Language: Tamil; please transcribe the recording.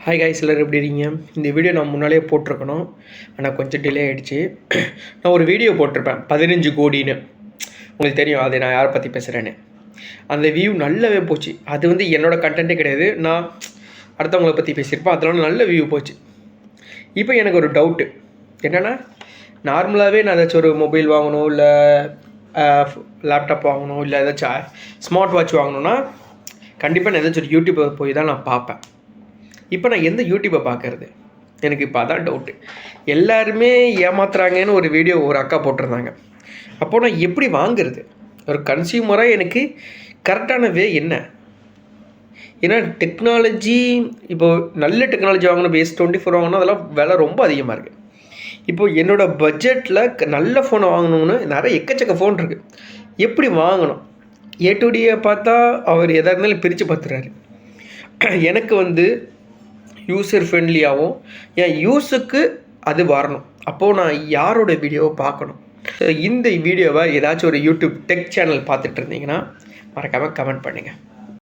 ஹாய் காய்ஸ், எல்லோரும் எப்படி இருக்கீங்க? இந்த வீடியோ நான் முன்னாலே போட்டிருக்கணும், ஆனால் கொஞ்சம் டிலே ஆகிடுச்சு. நான் ஒரு வீடியோ போட்டிருப்பேன் 15 கோடின்னு. உங்களுக்கு தெரியும் அது நான் யாரை பற்றி பேசுகிறேன்னு. அந்த வியூ நல்லாவே போச்சு. அது வந்து என்னோடய கண்டென்ட்டே கிடையாது, நான் அடுத்தவங்களை பற்றி பேசியிருப்பேன். அதனால நல்ல வியூ போச்சு. இப்போ எனக்கு ஒரு டவுட்டு என்னென்னா, நார்மலாகவே நான் ஏதாச்சும் ஒரு மொபைல் வாங்கணும், இல்லை லேப்டாப் வாங்கணும், இல்லை ஏதாச்சும் ஸ்மார்ட் வாட்ச் வாங்கணுன்னா கண்டிப்பாக நான் ஏதாச்சும் ஒரு யூடியூப்பை போய் தான் நான் பார்ப்பேன். இப்போ நான் எந்த யூடியூப்பை பார்க்குறது? எனக்கு இப்போ அதான் டவுட்டு. எல்லாருமே ஏமாத்துறாங்கன்னு ஒரு வீடியோ ஒரு அக்கா போட்டிருந்தாங்க. அப்போது நான் எப்படி வாங்குறது? ஒரு கன்சியூமராக எனக்கு கரெக்டான வே என்ன? ஏன்னா டெக்னாலஜி இப்போது நல்ல டெக்னாலஜி வாங்கணும், S24 வாங்கணும், அதெல்லாம் விலை ரொம்ப அதிகமாக இருக்குது. இப்போது என்னோடய பட்ஜெட்டில் நல்ல ஃபோனை வாங்கணும்னு நிறைய எக்கச்சக்க ஃபோன் இருக்குது. எப்படி வாங்கணும்? A2Dயை பார்த்தா அவர் எதாக இருந்தாலும் பிரித்து பார்த்துறாரு. எனக்கு வந்து யூசர் ஃப்ரெண்ட்லியாகவும் என் யூஸுக்கு அது வரணும். அப்போது நான் யாரோட வீடியோவை பார்க்கணும்? இந்த வீடியோவை ஏதாச்சும் ஒரு யூடியூப் டெக் சேனல் பார்த்துட்டு இருந்தீங்கன்னா மறக்காமல் கமெண்ட் பண்ணுங்கள்.